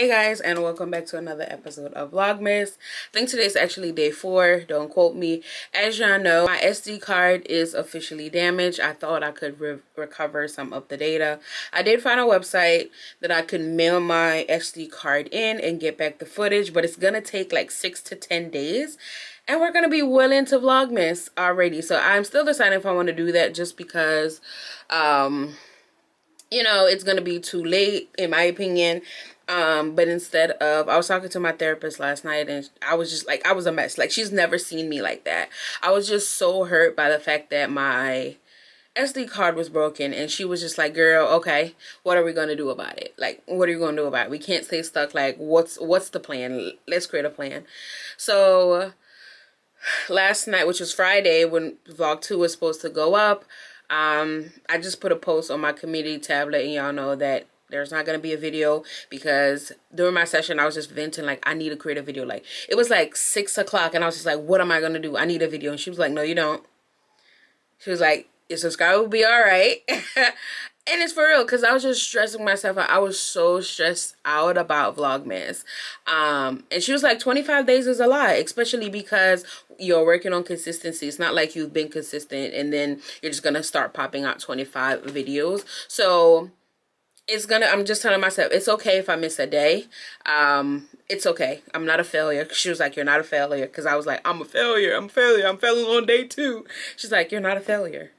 Hey guys, and welcome back to another episode of Vlogmas. I think today's actually day 4. Don't quote me. As y'all know, my SD card is officially damaged. I thought I could recover some of the data. I did find a website that I could mail my SD card in and get back the footage, but it's gonna take like 6 to 10 days. And we're gonna be well into Vlogmas already. So I'm still deciding if I want to do that, just because you know, it's gonna be too late in my opinion. But instead of, I was talking to my therapist last night, and I was just like, I was a mess. Like, she's never seen me like that. I was just so hurt by the fact that my SD card was broken, and she was just like, girl, okay, what are we gonna do about it? Like, what are you gonna do about it? We can't stay stuck. Like, what's the plan? Let's create a plan. So last night, which was Friday, when vlog 2 was supposed to go up, I just put a post on my community tab letting y'all know that there's not going to be a video, because during my session, I was just venting, like, I need to create a video. Like, it was like 6 o'clock, and I was just like, what am I going to do? I need a video. And she was like, no, you don't. She was like, your subscriber will be all right. And it's for real, because I was just stressing myself out. I was so stressed out about Vlogmas. And she was like, 25 days is a lot, especially because you're working on consistency. It's not like you've been consistent and then you're just going to start popping out 25 videos. So I'm just telling myself, it's okay if I miss a day. It's okay. I'm not a failure. She was like, you're not a failure. Because I was like, I'm a failure. I'm failing on day 2. She's like, you're not a failure.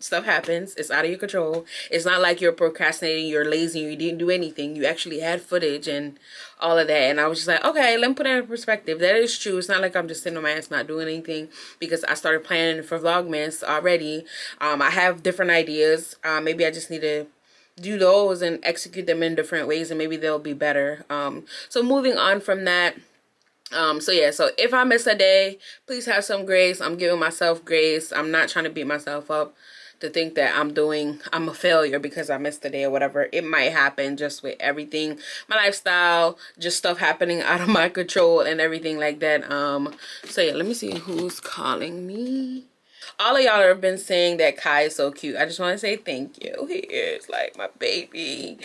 Stuff happens. It's out of your control. It's not like you're procrastinating, you're lazy, you didn't do anything. You actually had footage and all of that. And I was just like, okay, let me put that in perspective. That is true. It's not like I'm just sitting on my ass not doing anything, because I started planning for Vlogmas already. I have different ideas. Maybe I just need to do those and execute them in different ways, and maybe they'll be better. So moving on from that, so yeah, so if I miss a day, please have some grace. I'm giving myself grace. I'm not trying to beat myself up to think that I'm a failure because I missed a day or whatever. It might happen just with everything, my lifestyle, just stuff happening out of my control and everything like that. So yeah, let me see who's calling me. All of y'all have been saying that Kai is so cute. I just want to say thank you. He is like my baby.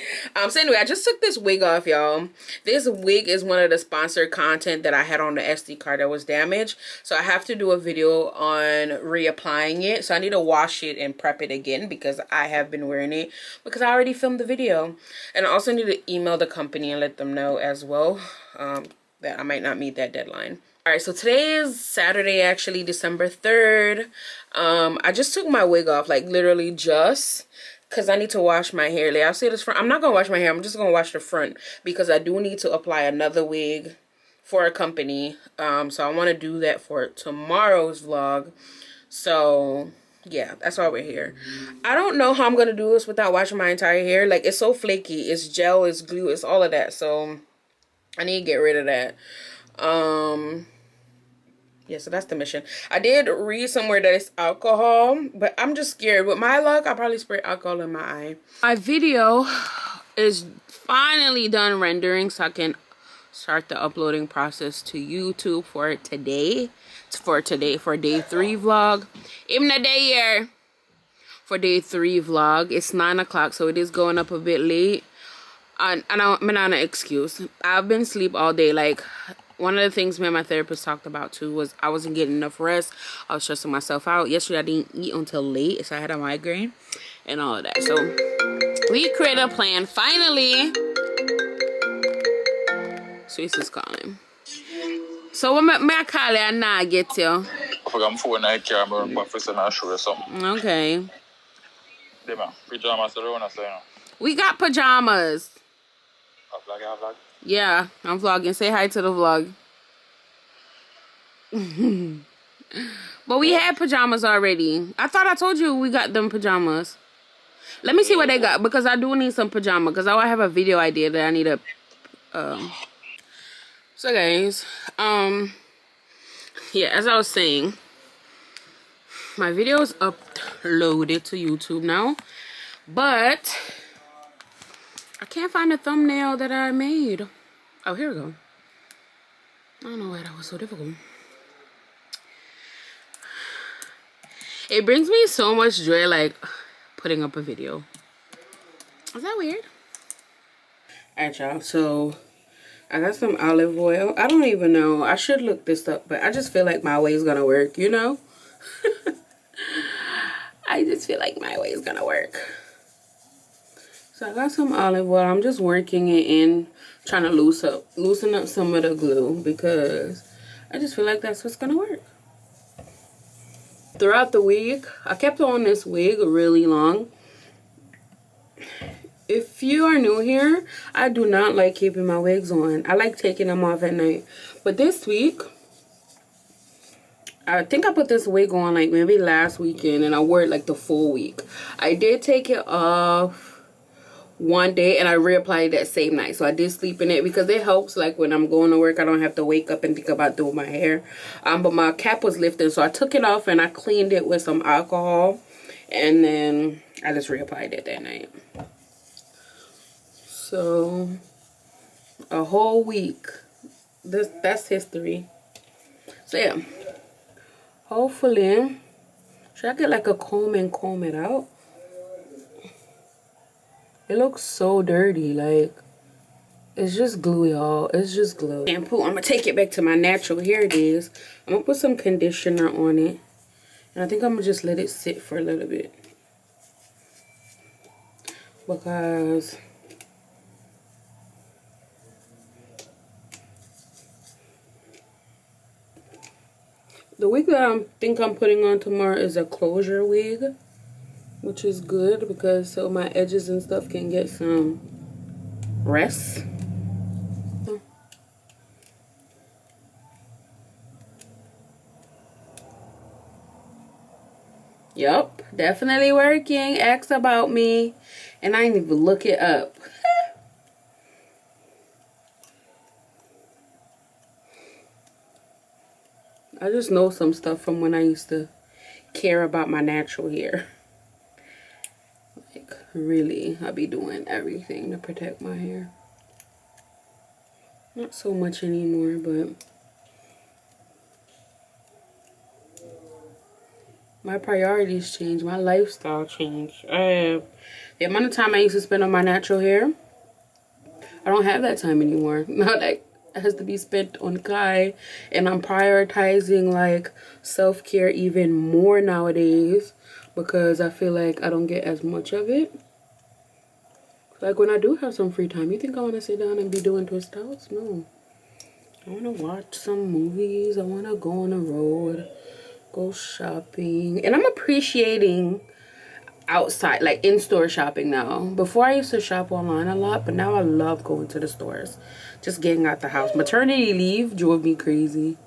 So anyway, I just took this wig off, y'all. This wig is one of the sponsored content that I had on the SD card that was damaged. So I have to do a video on reapplying it. So I need to wash it and prep it again, because I have been wearing it because I already filmed the video. And I also need to email the company and let them know as well that I might not meet that deadline. Alright, so today is Saturday, actually, December 3rd. I just took my wig off, like literally just, because I need to wash my hair. Like, I'll say this front. I'm not going to wash my hair. I'm just going to wash the front, because I do need to apply another wig for a company. So I want to do that for tomorrow's vlog. So yeah, that's why we're here. I don't know how I'm going to do this without washing my entire hair. Like, it's so flaky. It's gel, it's glue, it's all of that. So I need to get rid of that. Yeah, so that's the mission. I did read somewhere that it's alcohol, but I'm just scared. With my luck, I'll probably spray alcohol in my eye. My video is finally done rendering, so I can start the uploading process to YouTube for today. It's for day 3 vlog. Even a day here for day 3 vlog. It's 9 o'clock, so it is going up a bit late. And I'm not an excuse. I've been asleep all day. Like, one of the things me and my therapist talked about too was I wasn't getting enough rest. I was stressing myself out. Yesterday I didn't eat until late, so I had a migraine and all of that. So we created a plan finally. Sweets is calling. So what may I call you and now get you? I forgot my phone in the camera, but first I'm show you something. Okay. Yeah, man. Pajamas around us, you know. We got pajamas. A vlog? Yeah, I'm vlogging. Say hi to the vlog. But we had pajamas already. I thought I told you we got them pajamas. Let me see what they got, because I do need some pajamas, because I have a video idea that I need to So guys, yeah, as I was saying, my video is uploaded to YouTube now, but I can't find a thumbnail that I made. Oh, here we go. I don't know why that was so difficult. It brings me so much joy, like, putting up a video. Is that weird? Alright, y'all. So, I got some olive oil. I don't even know. I should look this up, but I just feel like my way is gonna work, you know? I just feel like my way is gonna work. So I got some olive oil. I'm just working it in, trying to loosen up some of the glue because I just feel like that's what's gonna work. Throughout the week, I kept on this wig really long. If you are new here, I do not like keeping my wigs on. I like taking them off at night. But this week, I think I put this wig on like maybe last weekend and I wore it like the full week. I did take it off one day and I reapplied it that same night. So I did sleep in it because it helps like when I'm going to work. I don't have to wake up and think about doing my hair. But my cap was lifted, so I took it off and I cleaned it with some alcohol. And then I just reapplied it that night. So a whole week. That's history. So yeah. Hopefully, should I get like a comb and comb it out? It looks so dirty. Like, it's just glue, y'all. It's just glue. Shampoo. I'm gonna take it back to my natural hair days. I'm gonna put some conditioner on it. And I think I'm gonna just let it sit for a little bit. Because the wig that I think I'm putting on tomorrow is a closure wig, which is good because so my edges and stuff can get some rest. Yup, definitely working. Ask about me, and I didn't even look it up. I just know some stuff from when I used to care about my natural hair. Like, really, I be doing everything to protect my hair. Not so much anymore, but my priorities change. My lifestyle changed. The amount of time I used to spend on my natural hair, I don't have that time anymore. Now that has to be spent on Kai, and I'm prioritizing like self-care even more nowadays because I feel like I don't get as much of it. Like when I do have some free time, you think I want to sit down and be doing twist outs? No. I want to watch some movies. I want to go on the road, go shopping, and I'm appreciating outside, like in-store shopping now. Before I used to shop online a lot, but now I love going to the stores, just getting out the house. Maternity leave drove me crazy.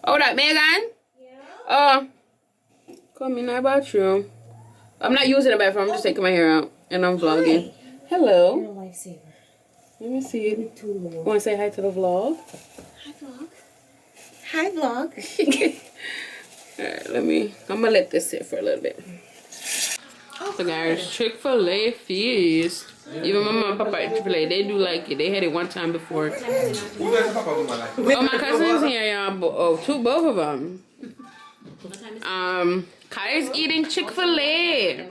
Oh, that Megan? Yeah. Come in, how about you? I'm not using the bathroom, I'm just taking my hair out and I'm vlogging. Hi. Hello. You're a lifesaver. Let me see it. Want to say hi to the vlog? Hi vlog. Hi vlog. Alright, I'm gonna let this sit for a little bit. So guys, Chick-fil A feast. Even my mom and papa at Chick-fil A, they do like it. They had it one time before. Oh, my cousin's here, y'all. Both of them. Kai's eating Chick-fil-A.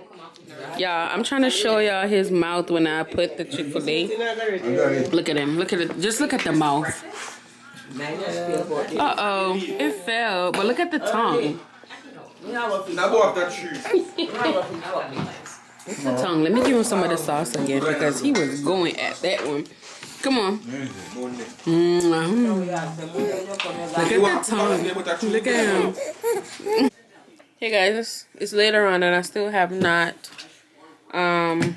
Yeah, I'm trying to show y'all his mouth when I put the Chick-fil-A. Look at him. Look at it. Just look at the mouth. Uh-oh. It fell. But look at the tongue. What's the tongue? Let me give him some of the sauce again because he was going at that one. Come on. Look at the tongue. Look at him. Hey guys, it's later on and I still have not, I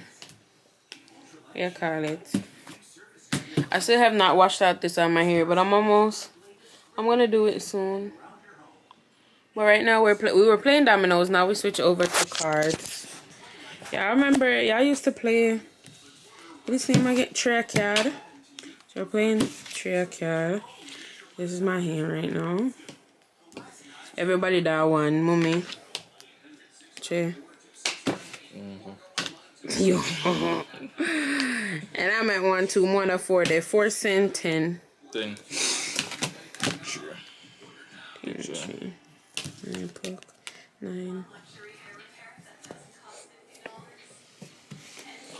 still have not washed out this on my hair, but I'm gonna do it soon. But right now we were playing dominoes, now we switch over to cards. Yeah, I remember y'all used to play, what is the name again? Trick card. So we're playing trick card. This is my hand right now. Everybody that one, mommy. Che. Yo. And I'm at 1, 2, 1, 4. They're 4 cent 10. 10. Sure. 9.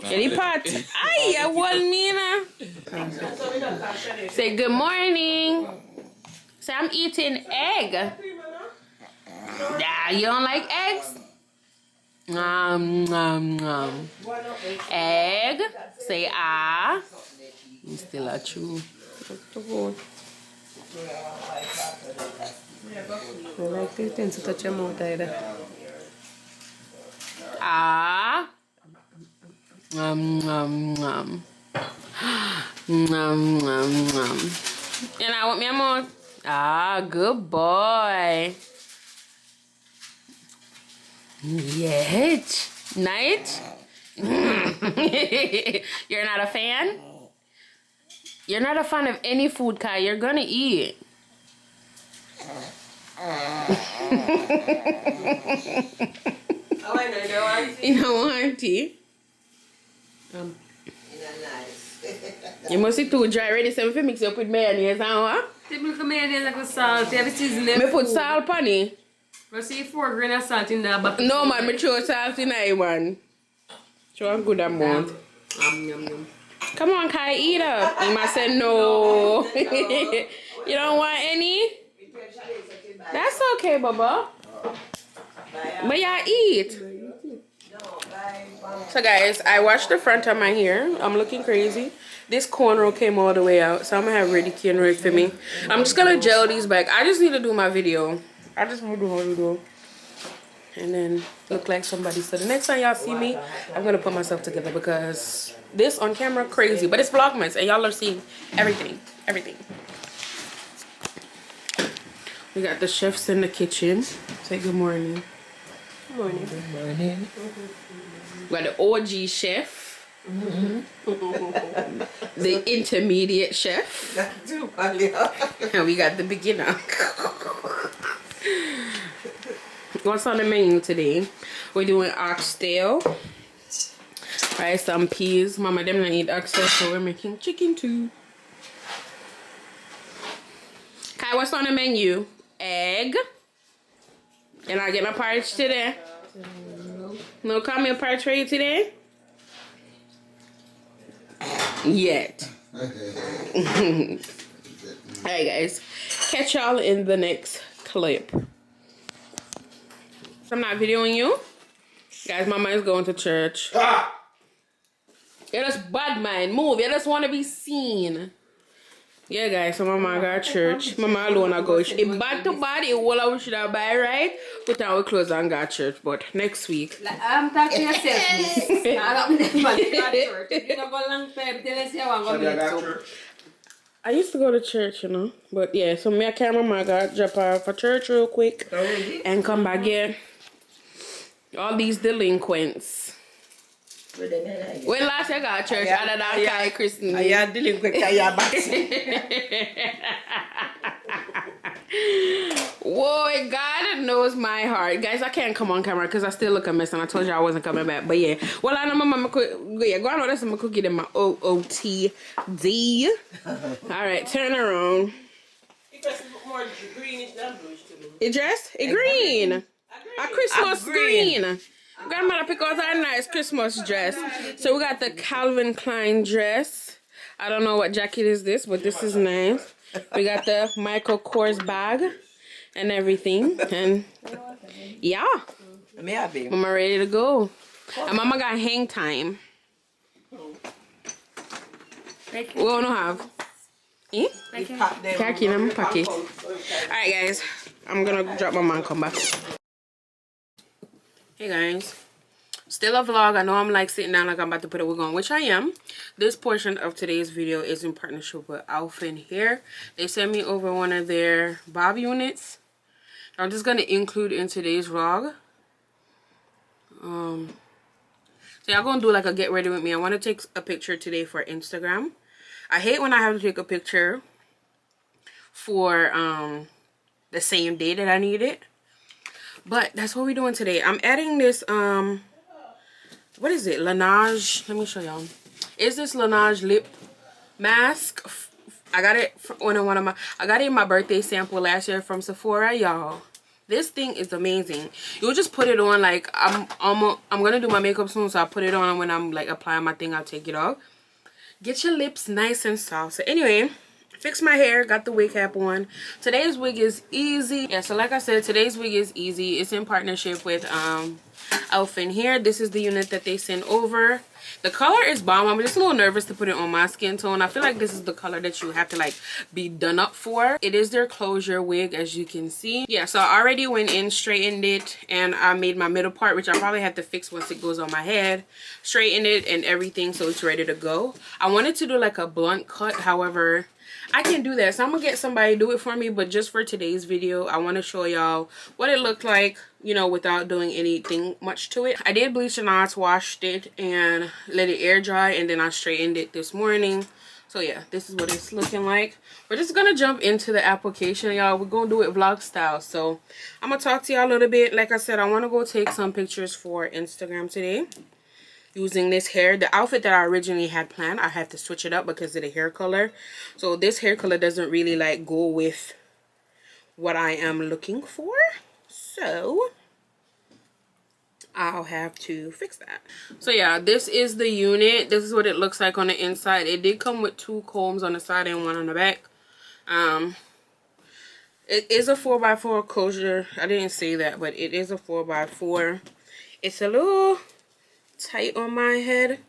Any pot? Ay, 1 mina. Say good morning. Say I'm eating egg. Yeah, you don't like eggs? Egg. Say ah. You still a chew. I like the things to touch your mouth either. Ah. And I want me more. Ah, good boy. Yet. Night. You're not a fan? You're not a fan of any food, Kai. You're gonna eat. You don't want tea? You must be too dry ready, so if you mix it up with mayonnaise and what? Typical mayonnaise like salt. You have to season it. Me put salt on it. But see 4 grains of salt in that bucket. No man, me throw salt in it, man. Show a good amount. Yum, yum. Come on, Kai, eat up. He must say no. You don't want any? That's okay, Baba. But y'all eat. So guys, I washed the front of my hair. I'm looking crazy. This cornrow came all the way out, so I'm gonna have ready cornrow for me. I'm just gonna gel these back. I just need to do my video. I just want to do my video and then look like somebody. So the next time y'all see me, I'm gonna put myself together because this on camera crazy, but it's vlogmas and y'all are seeing everything. We got the chefs in the kitchen. Say good morning. Good morning. Good morning. We got the OG chef. The intermediate chef. And we got the beginner. What's on the menu today? We're doing oxtail. Rice and peas. Mama, them don't eat oxtail, so we're making chicken too. Kai, what's on the menu? Egg. You're not getting a porridge today? No come your porridge for you today? Yet. Alright guys. Catch y'all in the next clip. I'm not videoing you. Guys, mama is going to church. You're just bad mind. Move. You just want to be seen. Yeah, guys, so mama got church. Mama alone I go. It bad to bad. It all we should have buy, right? Put on our clothes and got church. But next week. I'm talking to yourself, miss. I don't know about church. You don't go long time. Tell us you want to go to church. I used to go to church, you know. But yeah, so me and mama got drop off for church real quick. And come back here. All these delinquents. When last I got church, other than Kai Christine. I am delinquent. I am back. Whoa, God knows my heart. Guys, I can't come on camera because I still look a mess and I told you I wasn't coming back. But yeah. Well, I know my mama could go on with some cookie in my OOTD. Alright, turn around. It was more greenish than bluish to me. It dressed? It green. A Christmas green. Grandmother pick out a nice Christmas dress. So we got the Calvin Klein dress. I don't know what jacket is this, but this is nice. We got the Michael Kors bag and everything. And yeah. Mama ready to go. And mama got hang time. We don't have. Eh? Khaki in my pocket. Alright guys. I'm gonna drop my mom and come back. Hey guys, still a vlog. I know I'm like sitting down like I'm about to put a wig on, which I am. This portion of today's video is in partnership with Alphen Hair. They sent me over one of their bob units. I'm just gonna include in today's vlog. So I'm gonna do like a get ready with me. I want to take a picture today for Instagram. I hate when I have to take a picture for the same day that I need it. But that's what we're doing today. I'm adding this, what is it? Laneige. Let me show y'all. Is this Laneige lip mask? I got it I got it in my birthday sample last year from Sephora, y'all. This thing is amazing. You'll just put it on like, I'm gonna do my makeup soon, so I put it on when I'm like applying my thing, I'll take it off. get your lips nice and soft. So anyway, fix my hair, got the wig cap on. Today's wig is easy. Yeah, so like I said, today's wig is easy. It's in partnership with Elfin here. This is the unit that they sent over. The color is bomb. I'm just a little nervous to put it on my skin tone. I feel like this is the color that you have to like be done up for. It is their closure wig, as you can see. Yeah, so I already went in, straightened it, and I made my middle part, which I probably have to fix once it goes on my head. Straightened it and everything, so it's ready to go. I wanted to do like a blunt cut, however, I can't do that, so I'm gonna get somebody to do it for me. But just for today's video, I want to show y'all what it looked like, you know, without doing anything much to it. I did bleach the knots, washed it, and let it air dry, and then I straightened it this morning. So yeah, this is what it's looking like. We're just gonna jump into the application, y'all. We're gonna do it vlog style. So I'm gonna talk to y'all a little bit. Like I said, I want to go take some pictures for Instagram today using this hair. The outfit that I originally had planned, I had to switch it up because of the hair color. So this hair color doesn't really like go with what I am looking for, so I'll have to fix that. So yeah, this is the unit. This is what it looks like on the inside. It did come with 2 combs on the side and 1 on the back. It is a 4x4 closure. I didn't say that, but it is a 4x4. It's a little tight on my head.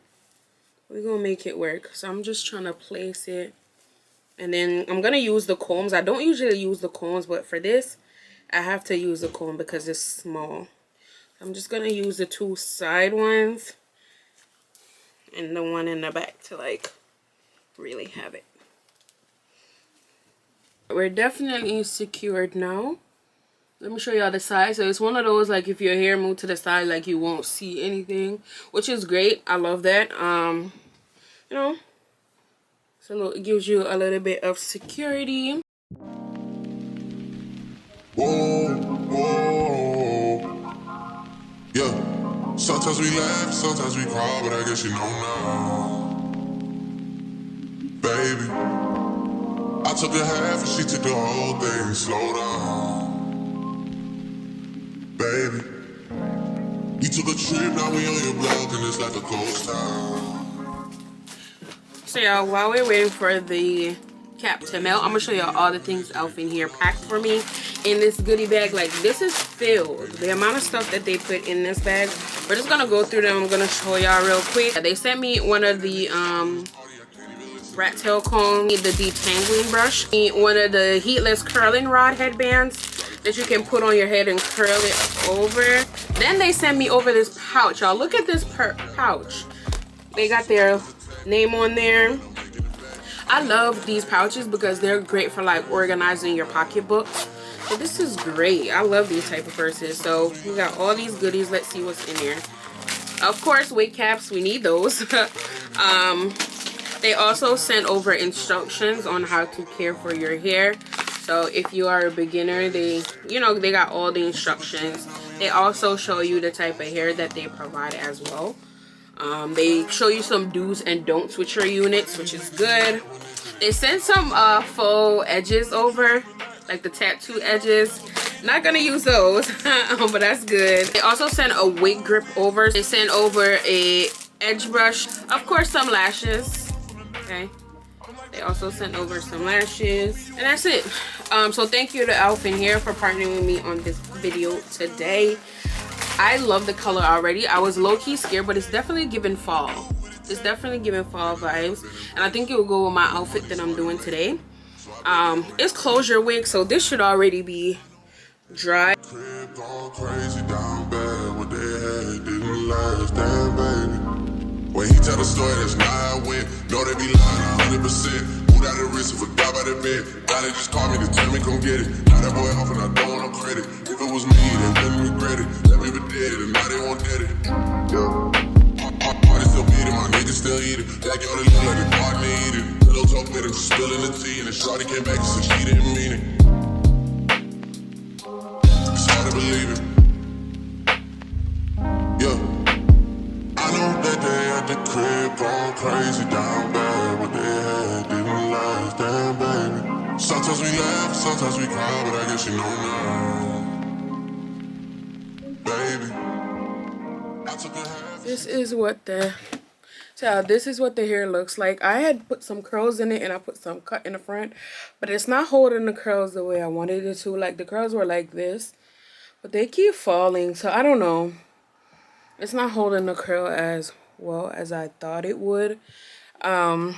We're gonna make it work. So I'm just trying to place it, and then I'm gonna use the combs. I don't usually use the combs, but for this I have to use a comb because it's small. I'm just gonna use the 2 side ones and the one in the back to like really have it. We're definitely secured now. Let me show y'all the side. So it's one of those, like, if your hair moved to the side, like, you won't see anything, which is great. I love that. You know, so it gives you a little bit of security. Whoa, whoa. Yeah, sometimes we laugh, sometimes we cry, but I guess you know now. Baby, I took a half and she took the whole thing. Slow down. Baby, you took a trip, now we on your block and it's like a ghost town. So y'all, while we're waiting for the cap to melt, I'm gonna show y'all all the things Elfin here packed for me in this goodie bag. Like, this is filled. The amount of stuff that they put in this bag, we're just gonna go through them. I'm gonna show y'all real quick. They sent me one of the rat tail comb, the detangling brush, one of the heatless curling rod headbands that you can put on your head and curl it over. Then they sent me over this pouch. Y'all, look at this pouch. They got their name on there. I love these pouches because they're great for like organizing your pocketbooks. So this is great. I love these type of purses. So we got all these goodies. Let's see what's in here. Of course, wig caps, we need those. They also sent over instructions on how to care for your hair. So if you are a beginner, they got all the instructions. They also show you the type of hair that they provide as well. They show you some do's and don'ts with your units, which is good. They sent some faux edges over, like the tattoo edges. Not gonna use those, but that's good. They also sent a wig grip over. They sent over a edge brush, of course, some lashes. Okay. They also sent over some lashes, and that's it. So thank you to Elfin here for partnering with me on this video today. I love the color already. I was low-key scared, but it's definitely giving fall. It's definitely giving fall vibes, and I think it will go with my outfit that I'm doing today. It's closure wig, so this should already be dry. Crib gone crazy down bad. What they had didn't last, damn baby. When he tell the story, that's not how I went. Know they be lying 100%. Moved out the wrist and forgot about the bed. Now they just call me to tell me come get it. Now that boy off and I don't want no credit. If it was me, they wouldn't regret it. Let me be dead and now they won't get it. Yeah. Party still beat it, my niggas still eat it. That girl they look like the partner eat it. Pillow talk with him, spilling the tea. And the shorty came back and said she didn't mean it. It's hard to believe it. Yeah. I know that they at the crib gone crazy down bad. What they had didn't last, damn baby. Sometimes we laugh, sometimes we cry, but I guess you know now. Baby, I took a half. This is what the So this is what the hair looks like. I had put some curls in it and I put some cut in the front, but it's not holding the curls the way I wanted it to. Like the curls were like this, but they keep falling, so I don't know. It's not holding the curl as well as I thought it would. And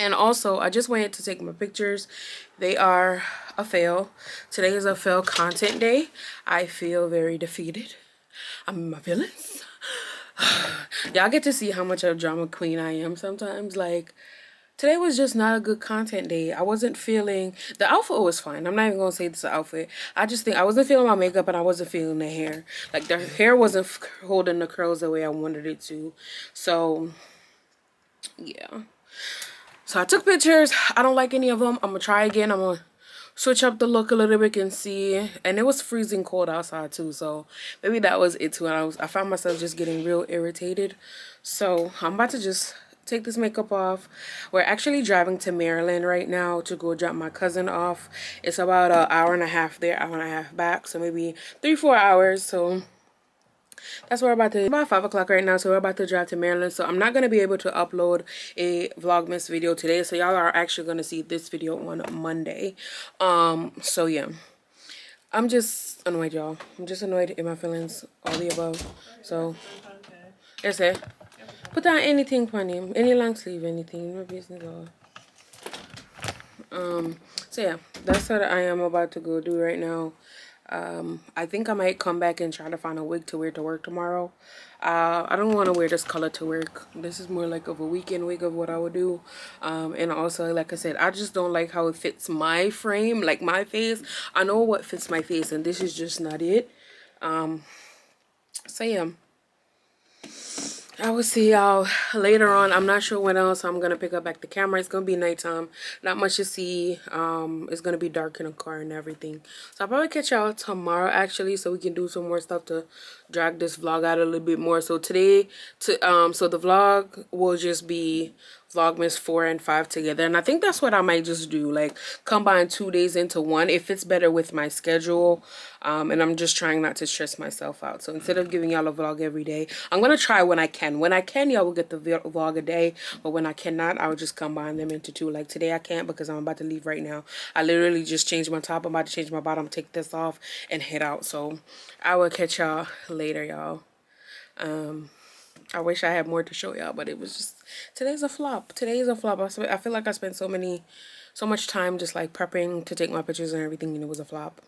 also I just wanted to take my pictures. They are a fail. Today is a fail content day. I feel very defeated. I'm in my feelings. Y'all get to see how much of a drama queen I am sometimes. Like, today was just not a good content day. I wasn't feeling, the outfit was fine. I'm not even gonna say this outfit. I just think I wasn't feeling my makeup and I wasn't feeling the hair. Like the hair wasn't holding the curls the way I wanted it to. So yeah. So I took pictures. I don't like any of them. I'm gonna try again. I'm gonna switch up the look a little bit and see. And it was freezing cold outside too, so maybe that was it too. And I found myself just getting real irritated. So I'm about to just take this makeup off. We're actually driving to Maryland right now to go drop my cousin off. It's about an hour and a half there, hour and a half back, so maybe 3-4 hours. So that's where we're about 5 o'clock right now, so we're about to drive to Maryland. So I'm not going to be able to upload a Vlogmas video today, so y'all are actually going to see this video on Monday. So yeah, I'm just annoyed, y'all. I'm just annoyed in my feelings, all the above. So that's it. Put down anything funny, any long sleeve, anything, no business all. So yeah, that's what I am about to go do right now. I think I might come back and try to find a wig to wear to work tomorrow. I don't want to wear this color to work. This is more like of a weekend wig of what I would do. And also, like I said, I just don't like how it fits my frame, like my face. I know what fits my face, and this is just not it. So yeah, I will see y'all later on. I'm not sure when else I'm gonna pick up back the camera. It's gonna be nighttime, not much to see. It's gonna be dark in the car and everything, so I'll probably catch y'all tomorrow actually, so we can do some more stuff to drag this vlog out a little bit more. So today, so the vlog will just be Vlogmas 4 and 5 together, and I think that's what I might just do, like combine 2 days into one. It fits better with my schedule, and I'm just trying not to stress myself out. So instead of giving y'all a vlog every day, I'm gonna try when I can. When I can, y'all will get the vlog a day, but when I cannot, I'll just combine them into 2. Like today I can't because I'm about to leave right now. I literally just changed my top. I'm about to change my bottom, take this off, and head out. So I will catch y'all later, y'all. I wish I had more to show y'all, but it was just, today's a flop. Today is a flop. I feel like I spent so much time just like prepping to take my pictures and everything, and it was a flop.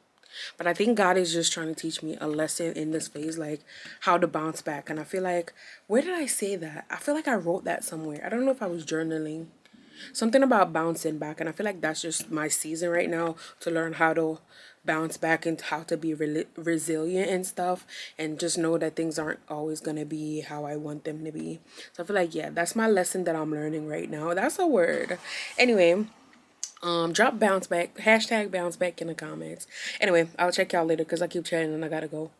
But I think God is just trying to teach me a lesson in this phase, like how to bounce back. And I feel like, where did I say that? I feel like I wrote that somewhere. I don't know if I was journaling. Something about bouncing back, and I feel like that's just my season right now, to learn how to bounce back and how to be resilient and stuff, and just know that things aren't always gonna be how I want them to be. So I feel like, yeah, that's my lesson that I'm learning right now. That's a word. Anyway, drop bounce back, hashtag bounce back in the comments. Anyway, I'll check y'all later because I keep chatting and I gotta go.